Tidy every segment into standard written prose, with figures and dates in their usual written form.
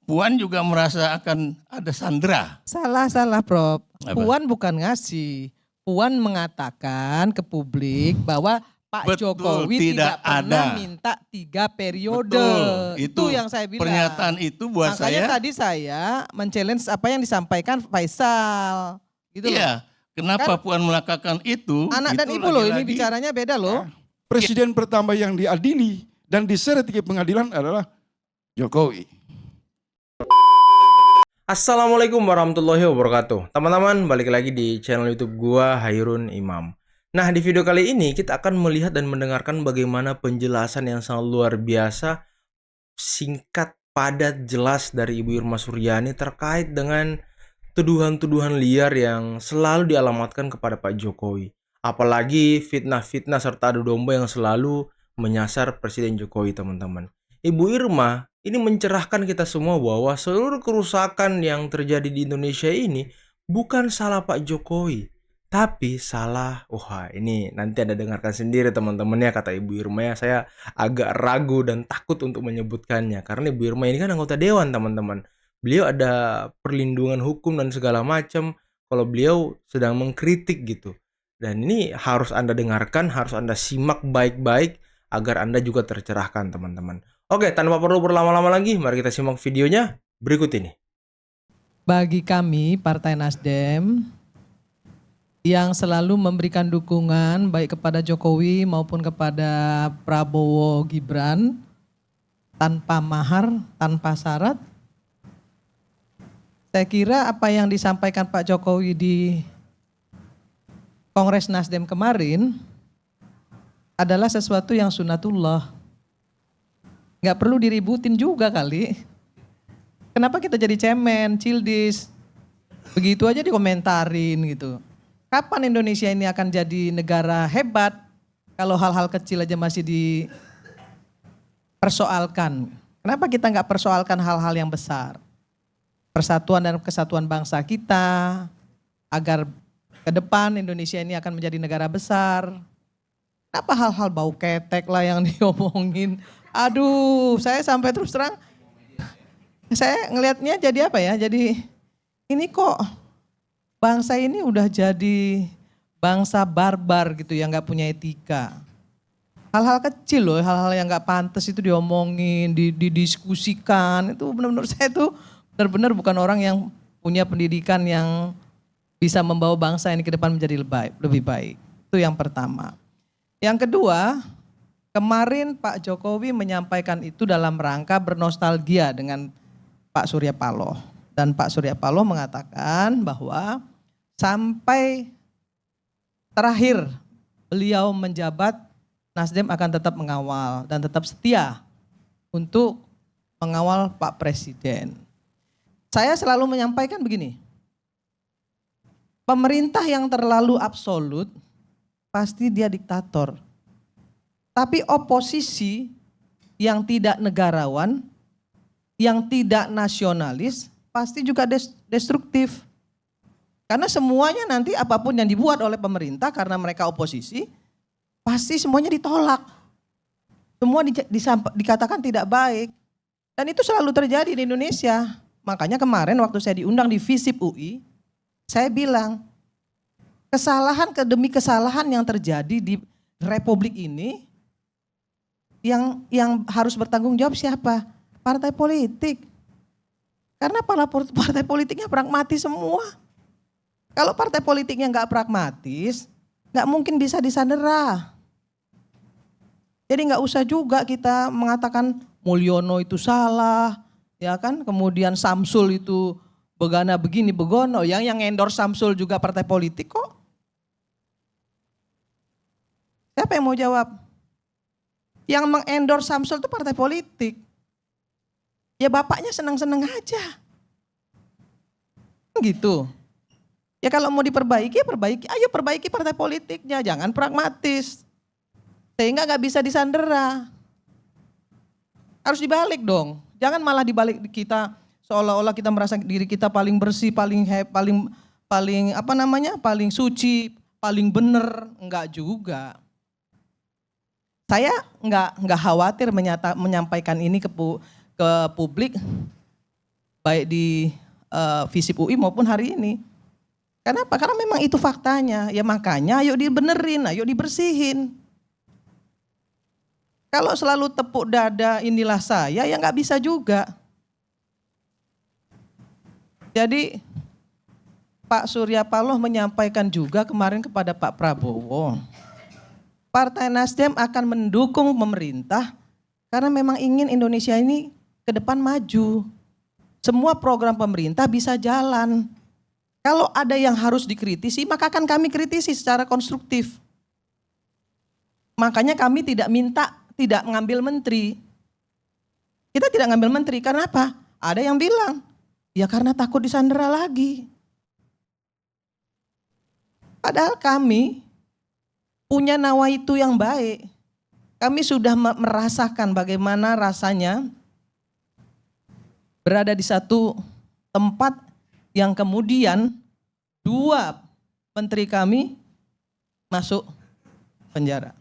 Puan juga merasa akan ada sandera. Salah Prof. Apa? Puan bukan ngasih. Puan mengatakan ke publik bahwa Pak Betul, Jokowi tidak tidak pernah ada. minta 3 periode. Betul, Itu yang saya bilang. Pernyataan itu buat Makanya saya. tadi saya men-challenge apa yang disampaikan Faisal. Gitu Iya, kenapa Puan melakukan itu? Anak dan itu ibu loh, ini lagi-lagi bicaranya beda loh. Presiden pertama yang diadili dan diseret ke pengadilan adalah Jokowi. Assalamualaikum warahmatullahi wabarakatuh. Teman-teman, balik lagi di channel YouTube gua, Hairun Imam. Nah, di video kali ini kita akan melihat dan mendengarkan bagaimana penjelasan yang sangat luar biasa, singkat, padat, jelas dari Ibu Irma Suryani terkait dengan tuduhan-tuduhan liar yang selalu dialamatkan kepada Pak Jokowi. Apalagi fitnah-fitnah serta adu domba yang selalu menyasar Presiden Jokowi, teman-teman. Ibu Irma ini mencerahkan kita semua bahwa seluruh kerusakan yang terjadi di Indonesia ini bukan salah Pak Jokowi, tapi salah, ini nanti Anda dengarkan sendiri teman-teman ya, kata Ibu Irma ya. Saya agak ragu dan takut untuk menyebutkannya karena Ibu Irma ini kan anggota dewan, teman-teman. Beliau ada perlindungan hukum dan segala macam kalau beliau sedang mengkritik gitu. Dan ini harus Anda dengarkan, harus Anda simak baik-baik agar Anda juga tercerahkan, teman-teman. Oke, tanpa perlu berlama-lama lagi, mari kita simak videonya berikut ini. Bagi kami Partai Nasdem yang selalu memberikan dukungan baik kepada Jokowi maupun kepada Prabowo Gibran tanpa mahar, tanpa syarat, saya kira apa yang disampaikan Pak Jokowi di Kongres Nasdem kemarin adalah sesuatu yang sunatullah. Nggak perlu diributin juga kali. Kenapa kita jadi cemen, cildis, begitu aja dikomentarin gitu. Kapan Indonesia ini akan jadi negara hebat kalau hal-hal kecil aja masih dipersoalkan? Kenapa kita nggak persoalkan hal-hal yang besar? Persatuan dan kesatuan bangsa kita agar ke depan Indonesia ini akan menjadi negara besar. Kenapa hal-hal bau ketek lah yang diomongin? Aduh, saya sampai terus terang, saya ngelihatnya jadi apa ya? Jadi ini kok bangsa ini udah jadi bangsa barbar gitu yang nggak punya etika. Hal-hal kecil loh, hal-hal yang nggak pantas itu diomongin, didiskusikan. Itu benar-benar saya tuh benar-benar bukan orang yang punya pendidikan yang bisa membawa bangsa ini ke depan menjadi lebih baik. Itu yang pertama. Yang kedua, kemarin Pak Jokowi menyampaikan itu dalam rangka bernostalgia dengan Pak Surya Paloh. Dan Pak Surya Paloh mengatakan bahwa sampai terakhir beliau menjabat, Nasdem akan tetap mengawal dan tetap setia untuk mengawal Pak Presiden. Saya selalu menyampaikan begini, pemerintah yang terlalu absolut pasti dia diktator. Tapi oposisi yang tidak negarawan, yang tidak nasionalis, pasti juga destruktif. Karena semuanya nanti apapun yang dibuat oleh pemerintah karena mereka oposisi, pasti semuanya ditolak. Semua dikatakan tidak baik. Dan itu selalu terjadi di Indonesia. Makanya kemarin waktu saya diundang di FISIP UI, saya bilang, kesalahan demi kesalahan yang terjadi di Republik ini, yang harus bertanggung jawab siapa? Partai politik. Karena partai politiknya pragmatis semua. Kalau partai politiknya nggak pragmatis, nggak mungkin bisa disandera. Jadi nggak usah juga kita mengatakan Mulyono itu salah, ya kan? Kemudian Samsul itu begana begini begono. Yang endorse Samsul juga partai politik kok. Siapa yang mau jawab? Yang mengendorse Samsul itu partai politik. Ya bapaknya senang-senang aja. Gitu. Ya kalau mau diperbaiki, perbaiki. Ayo perbaiki partai politiknya, jangan pragmatis. Sehingga gak bisa disandera. Harus dibalik dong. Jangan malah dibalik kita seolah-olah kita merasa diri kita paling bersih, paling paling suci, paling benar. Enggak juga. Saya nggak khawatir menyampaikan ini ke publik baik di FISIP UI maupun hari ini. Kenapa? Karena memang itu faktanya. Ya makanya ayo dibenerin, ayo dibersihin. Kalau selalu tepuk dada inilah saya, ya nggak bisa juga. Jadi Pak Surya Paloh menyampaikan juga kemarin kepada Pak Prabowo, Partai Nasdem akan mendukung pemerintah karena memang ingin Indonesia ini ke depan maju. Semua program pemerintah bisa jalan. Kalau ada yang harus dikritisi, maka akan kami kritisi secara konstruktif. Makanya kami tidak ngambil menteri. Kita tidak ngambil menteri, karena apa? Ada yang bilang, ya karena takut disandera lagi. Padahal kami punya nawaitu yang baik. Kami sudah merasakan bagaimana rasanya berada di satu tempat yang kemudian 2 menteri kami masuk penjara.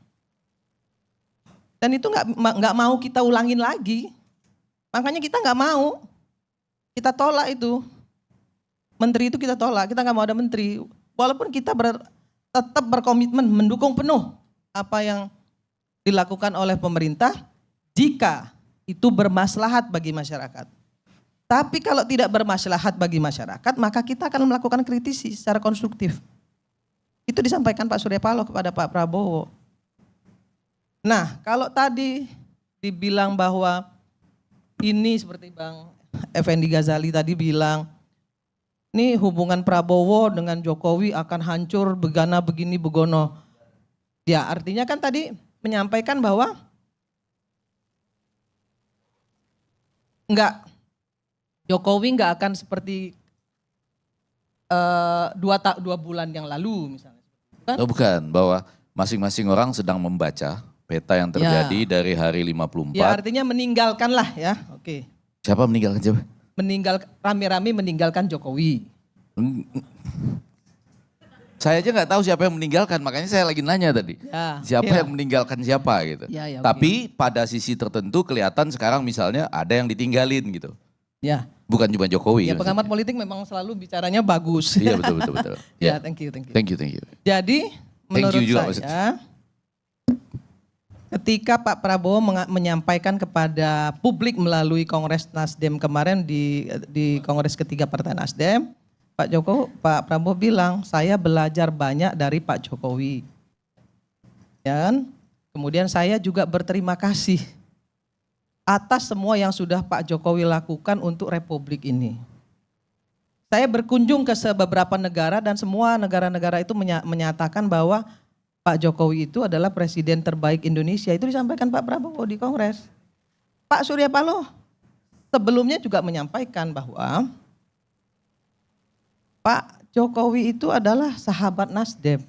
Dan itu nggak mau kita ulangin lagi. Makanya kita nggak mau. Kita tolak itu. Menteri itu kita tolak. Kita nggak mau ada menteri. Walaupun kita tetap berkomitmen mendukung penuh apa yang dilakukan oleh pemerintah jika itu bermaslahat bagi masyarakat. Tapi kalau tidak bermaslahat bagi masyarakat, maka kita akan melakukan kritisi secara konstruktif. Itu disampaikan Pak Surya Paloh kepada Pak Prabowo. Nah, kalau tadi dibilang bahwa ini seperti Bang Effendi Ghazali tadi bilang, ini hubungan Prabowo dengan Jokowi akan hancur begana begini begono. Ya artinya kan tadi menyampaikan bahwa Jokowi nggak akan seperti 2 bulan yang lalu misalnya. Kan? Oh, bukan, bahwa masing-masing orang sedang membaca peta yang terjadi dari hari 54. Ya artinya meninggalkanlah ya. Oke. Siapa meninggalkan siapa? Rame-rame meninggalkan Jokowi. Saya aja nggak tahu siapa yang meninggalkan, makanya saya lagi nanya tadi. Ya, Siapa yang meninggalkan siapa gitu. Ya, Tapi pada sisi tertentu kelihatan sekarang misalnya ada yang ditinggalin gitu. Ya. Bukan cuma Jokowi. Ya pengamat politik memang selalu bicaranya bagus. Iya betul. Ya, thank you. Thank you. Jadi menurut you juga, saya ketika Pak Prabowo menyampaikan kepada publik melalui Kongres Nasdem kemarin di Kongres ketiga Partai Nasdem, Pak Prabowo bilang, saya belajar banyak dari Pak Jokowi. Ya kan? Kemudian saya juga berterima kasih atas semua yang sudah Pak Jokowi lakukan untuk Republik ini. Saya berkunjung ke beberapa negara dan semua negara-negara itu menyatakan bahwa Pak Jokowi itu adalah presiden terbaik Indonesia. Itu disampaikan Pak Prabowo di Kongres. Pak Surya Paloh sebelumnya juga menyampaikan bahwa Pak Jokowi itu adalah sahabat Nasdem.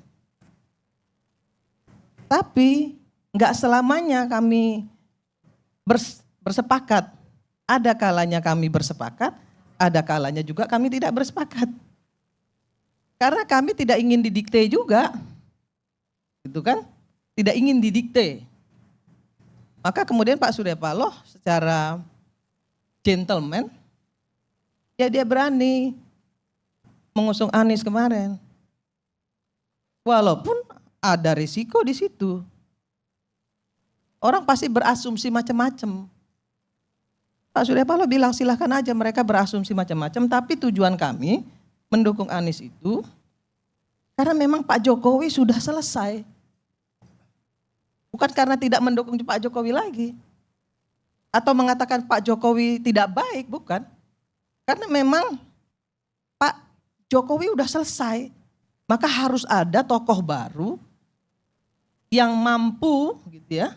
Tapi nggak selamanya kami bersepakat. Ada kalanya kami bersepakat, ada kalanya juga kami tidak bersepakat. Karena kami tidak ingin didikte juga. Gitu kan? Tidak ingin didikte. Maka kemudian Pak Surya Paloh secara gentleman, ya dia berani mengusung Anies kemarin. Walaupun ada risiko di situ. Orang pasti berasumsi macam-macam. Pak Surya Paloh bilang silahkan aja mereka berasumsi macam-macam, tapi tujuan kami mendukung Anies itu karena memang Pak Jokowi sudah selesai. Bukan karena tidak mendukung Pak Jokowi lagi. Atau mengatakan Pak Jokowi tidak baik, bukan. Karena memang Pak Jokowi udah selesai. Maka harus ada tokoh baru yang mampu gitu ya,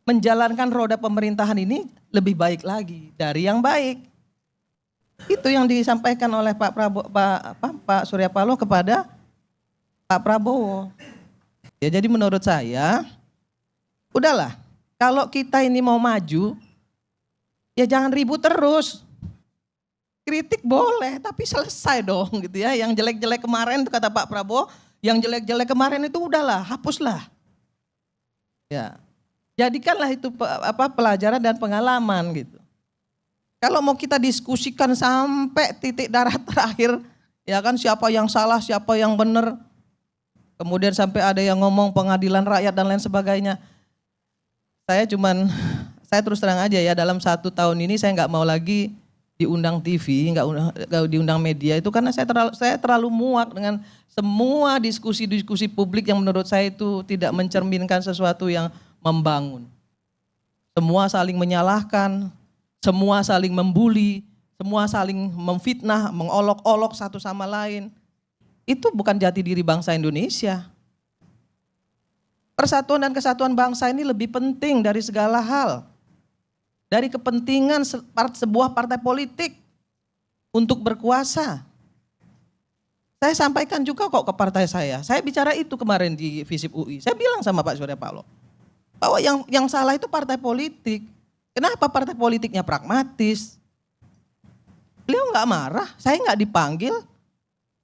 menjalankan roda pemerintahan ini lebih baik lagi dari yang baik. Itu yang disampaikan oleh Pak Surya Paloh kepada Pak Prabowo. Ya jadi menurut saya, udahlah kalau kita ini mau maju, ya jangan ribut terus. Kritik boleh tapi selesai dong gitu ya. Yang jelek-jelek kemarin kata Pak Prabowo, yang jelek-jelek kemarin itu udahlah, hapuslah. Ya. Jadikanlah itu pelajaran dan pengalaman gitu. Kalau mau kita diskusikan sampai titik darah terakhir, ya kan siapa yang salah, siapa yang benar. Kemudian sampai ada yang ngomong pengadilan rakyat dan lain sebagainya. Saya terus terang aja ya, dalam 1 tahun ini saya nggak mau lagi diundang TV, nggak diundang media itu karena saya terlalu muak dengan semua diskusi-diskusi publik yang menurut saya itu tidak mencerminkan sesuatu yang membangun. Semua saling menyalahkan, semua saling membuli, semua saling memfitnah, mengolok-olok satu sama lain. Itu bukan jati diri bangsa Indonesia. Persatuan dan kesatuan bangsa ini lebih penting dari segala hal. Dari kepentingan sebuah partai politik untuk berkuasa. Saya sampaikan juga kok ke partai saya. Saya bicara itu kemarin di FISIP UI. Saya bilang sama Pak Surya Paloh bahwa yang salah itu partai politik. Kenapa partai politiknya pragmatis? Beliau nggak marah, saya nggak dipanggil,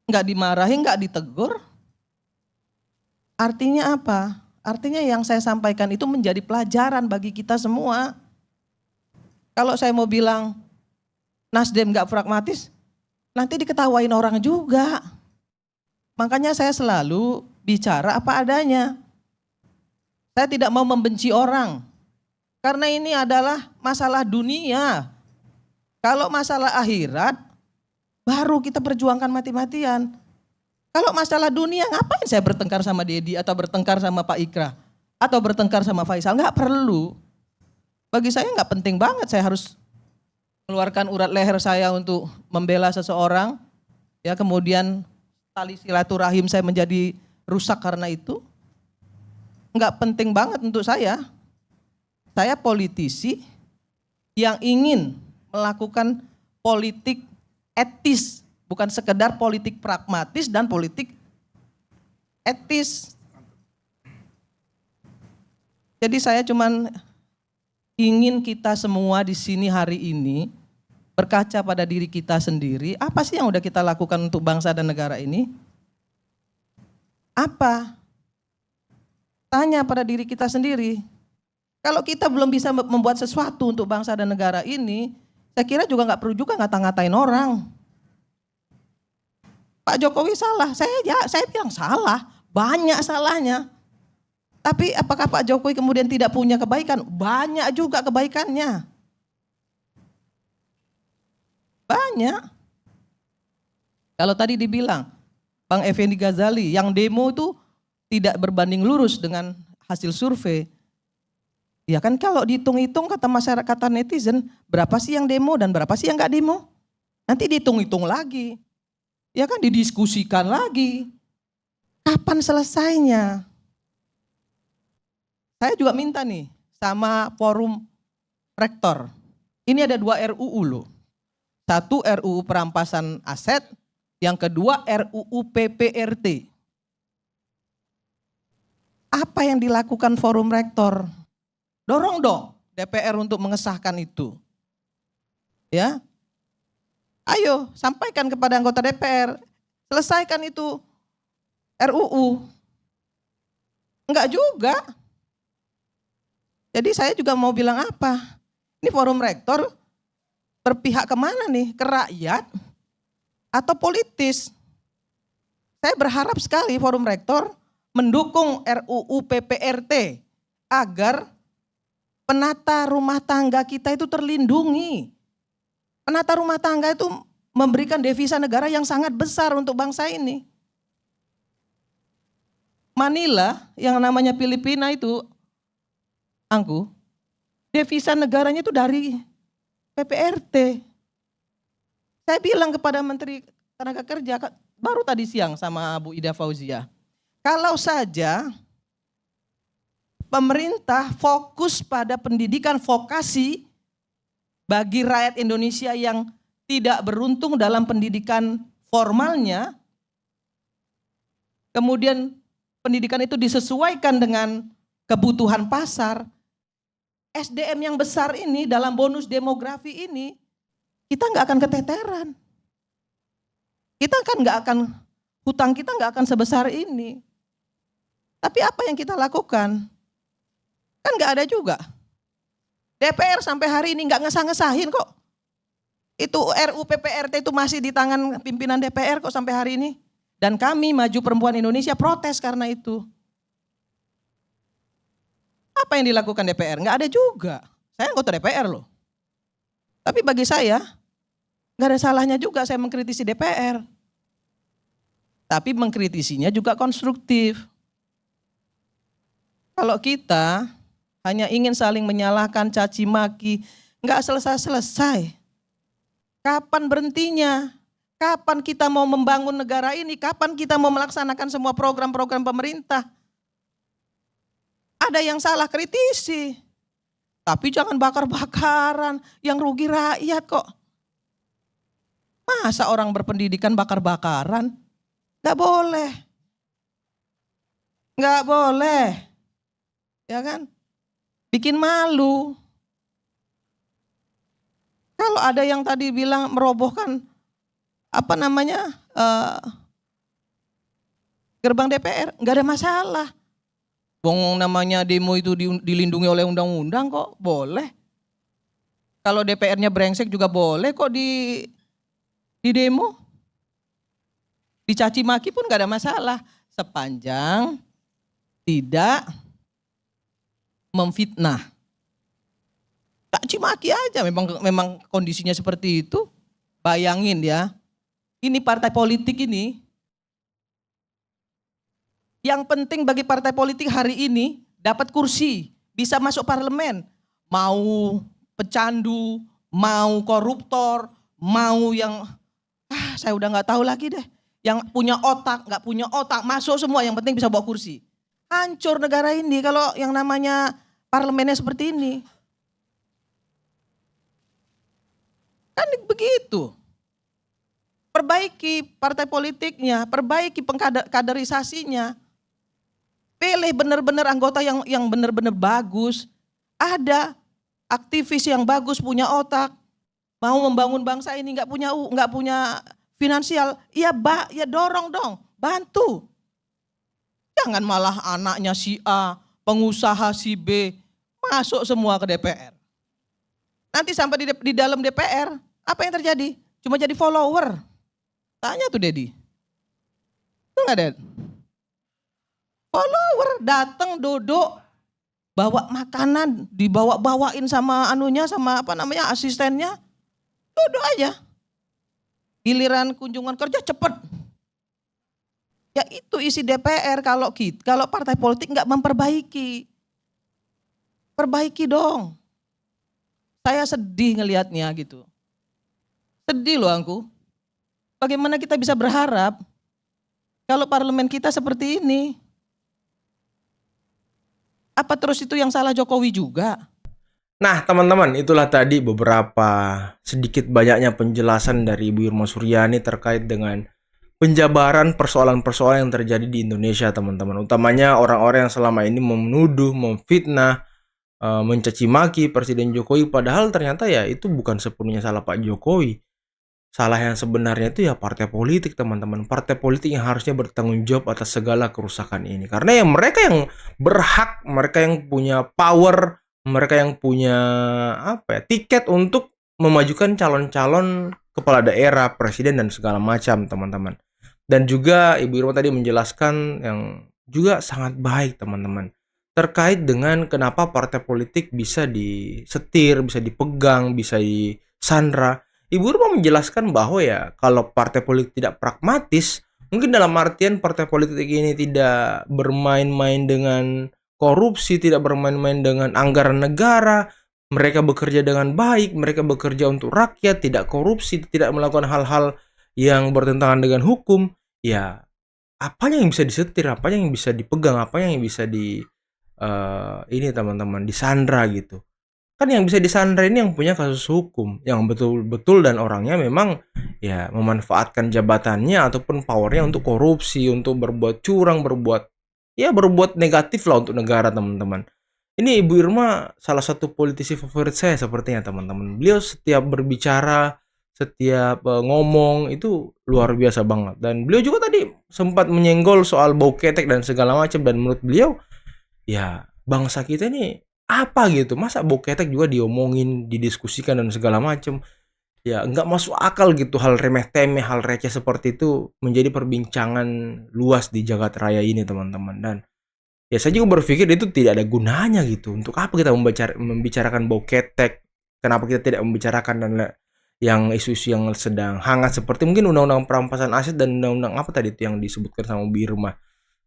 nggak dimarahin, nggak ditegur. Artinya apa? Artinya yang saya sampaikan itu menjadi pelajaran bagi kita semua. Kalau saya mau bilang Nasdem nggak pragmatis, nanti diketawain orang juga. Makanya saya selalu bicara apa adanya. Saya tidak mau membenci orang. Karena ini adalah masalah dunia. Kalau masalah akhirat, baru kita perjuangkan mati-matian. Kalau masalah dunia, ngapain saya bertengkar sama Dedi atau bertengkar sama Pak Ikra atau bertengkar sama Faisal? Nggak perlu. Bagi saya nggak penting banget saya harus keluarkan urat leher saya untuk membela seseorang. Ya kemudian tali silaturahim saya menjadi rusak karena itu. Nggak penting banget untuk saya. Saya politisi yang ingin melakukan politik etis, bukan sekedar politik pragmatis dan politik etis. Jadi saya cuman ingin kita semua di sini hari ini berkaca pada diri kita sendiri, apa sih yang udah kita lakukan untuk bangsa dan negara ini? Apa? Tanya pada diri kita sendiri. Kalau kita belum bisa membuat sesuatu untuk bangsa dan negara ini, saya kira juga nggak perlu juga ngata-ngatain orang. Pak Jokowi salah, saya bilang salah, banyak salahnya. Tapi apakah Pak Jokowi kemudian tidak punya kebaikan? Banyak juga kebaikannya. Banyak. Kalau tadi dibilang, Bang Effendi Ghazali, yang demo itu tidak berbanding lurus dengan hasil survei. Ya kan kalau dihitung-hitung kata masyarakat, kata netizen, berapa sih yang demo dan berapa sih yang gak demo? Nanti dihitung-hitung lagi. Ya kan didiskusikan lagi. Kapan selesainya? Saya juga minta nih sama forum rektor. Ini ada 2 RUU loh. 1 RUU perampasan aset, yang kedua RUU PPRT. Apa yang dilakukan forum rektor? Dorong dong DPR untuk mengesahkan itu. Ya. Ayo sampaikan kepada anggota DPR, selesaikan itu RUU. Enggak juga. Jadi saya juga mau bilang apa? Ini forum rektor berpihak kemana nih? Ke rakyat atau politis? Saya berharap sekali forum rektor mendukung RUU PPRT agar penata rumah tangga kita itu terlindungi. Penata rumah tangga itu memberikan devisa negara yang sangat besar untuk bangsa ini. Manila yang namanya Filipina itu, Angku, devisa negaranya itu dari PPRT. Saya bilang kepada Menteri Tenaga Kerja, baru tadi siang sama Bu Ida Fauzia, kalau saja pemerintah fokus pada pendidikan vokasi bagi rakyat Indonesia yang tidak beruntung dalam pendidikan formalnya, kemudian pendidikan itu disesuaikan dengan kebutuhan pasar, SDM yang besar ini dalam bonus demografi ini, kita nggak akan keteteran. Kita kan nggak akan, hutang kita nggak akan sebesar ini. Tapi apa yang kita lakukan? Kan nggak ada juga. DPR sampai hari ini nggak ngesah-ngesahin kok Itu RUU PPRT itu masih di tangan pimpinan DPR kok sampai hari ini. Dan kami Maju Perempuan Indonesia protes karena itu. Apa yang dilakukan DPR? Nggak ada juga. Saya anggota DPR loh. Tapi bagi saya, nggak ada salahnya juga saya mengkritisi DPR. Tapi mengkritisinya juga konstruktif. Kalau kita hanya ingin saling menyalahkan, caci maki, nggak selesai-selesai. Kapan berhentinya? Kapan kita mau membangun negara ini? Kapan kita mau melaksanakan semua program-program pemerintah? Ada yang salah, kritisi. Tapi jangan bakar-bakaran, yang rugi rakyat kok. Masa orang berpendidikan bakar-bakaran? Gak boleh. Gak boleh. Ya kan? Bikin malu. Kalau ada yang tadi bilang merobohkan gerbang DPR, nggak ada masalah. Wong namanya demo itu dilindungi oleh undang-undang kok, boleh. Kalau DPR-nya brengsek juga boleh kok di demo. Dicaci maki pun nggak ada masalah, sepanjang tidak memfitnah. Caci maki aja, memang kondisinya seperti itu. Bayangin ya, ini partai politik ini, yang penting bagi partai politik hari ini dapat kursi, bisa masuk parlemen. Mau pecandu, mau koruptor, mau yang, saya udah gak tahu lagi deh. Yang punya otak, gak punya otak, masuk semua, yang penting bisa bawa kursi. Hancur negara ini kalau yang namanya parlemennya seperti ini. Kan begitu. Perbaiki partai politiknya, perbaiki kaderisasinya. Pilih benar-benar anggota yang benar-benar bagus. Ada aktivis yang bagus, punya otak, mau membangun bangsa ini, nggak punya finansial, ya dorong dong, bantu. Jangan malah anaknya si A, pengusaha si B, masuk semua ke DPR. Nanti sampai di dalam DPR, apa yang terjadi? Cuma jadi follower. Tanya tuh Dedi. Itu nggak, Ded? Follower datang duduk, bawa makanan, dibawain sama asistennya. Duduk aja. Giliran kunjungan kerja cepet. Ya itu isi DPR kalau partai politik nggak memperbaiki. Perbaiki dong. Saya sedih ngelihatnya gitu. Sedih loh aku. Bagaimana kita bisa berharap kalau parlemen kita seperti ini? Apa terus itu yang salah Jokowi juga? Nah teman-teman, itulah tadi beberapa sedikit banyaknya penjelasan dari Ibu Irma Suryani terkait dengan penjabaran persoalan-persoalan yang terjadi di Indonesia teman-teman. Utamanya orang-orang yang selama ini menuduh, memfitnah, mencaci maki Presiden Jokowi, padahal ternyata ya itu bukan sepenuhnya salah Pak Jokowi. Salah yang sebenarnya itu ya partai politik teman-teman. Partai politik yang harusnya bertanggung jawab atas segala kerusakan ini. Karena ya mereka yang berhak, mereka yang punya power, mereka yang punya tiket untuk memajukan calon-calon kepala daerah, presiden dan segala macam teman-teman. Dan juga Ibu Irma tadi menjelaskan yang juga sangat baik teman-teman. Terkait dengan kenapa partai politik bisa disetir, bisa dipegang, bisa disandra. Ibu Irma menjelaskan bahwa ya kalau partai politik tidak pragmatis, mungkin dalam artian partai politik ini tidak bermain-main dengan korupsi, tidak bermain-main dengan anggaran negara, mereka bekerja dengan baik, mereka bekerja untuk rakyat, tidak korupsi, tidak melakukan hal-hal yang bertentangan dengan hukum, ya apa yang bisa disetir, apa yang bisa dipegang, apa yang bisa ini teman-teman disandra gitu. Kan yang bisa disandra ini yang punya kasus hukum, yang betul-betul dan orangnya memang ya memanfaatkan jabatannya ataupun powernya untuk korupsi, untuk berbuat curang, berbuat negatif lah untuk negara teman-teman. Ini Ibu Irma salah satu politisi favorit saya sepertinya teman-teman. Beliau setiap berbicara, setiap ngomong itu luar biasa banget. Dan beliau juga tadi sempat menyenggol soal bau ketek dan segala macam. Dan menurut beliau ya bangsa kita ini apa gitu, masa bau ketek juga diomongin, didiskusikan dan segala macam. ya nggak masuk akal gitu, hal remeh-temeh, hal receh seperti itu menjadi perbincangan luas di jagat raya ini teman-teman. Dan ya saya juga berpikir itu tidak ada gunanya gitu. Untuk apa kita membicarakan bau ketek? Kenapa kita tidak membicarakan yang isu-isu yang sedang hangat seperti mungkin undang-undang perampasan aset dan undang-undang apa tadi itu yang disebutkan sama Bu Irma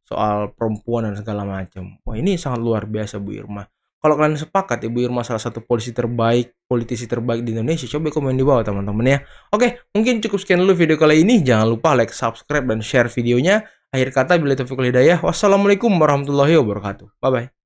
soal perempuan dan segala macam. Wah, ini sangat luar biasa Bu Irma. Kalau kalian sepakat Ibu Irma salah satu politisi terbaik di Indonesia, coba komen di bawah teman-teman ya. Oke, mungkin cukup sekian dulu video kali ini. Jangan lupa like, subscribe, dan share videonya. Akhir kata, billahi taufiq wal hidayah. Wassalamualaikum warahmatullahi wabarakatuh. Bye-bye.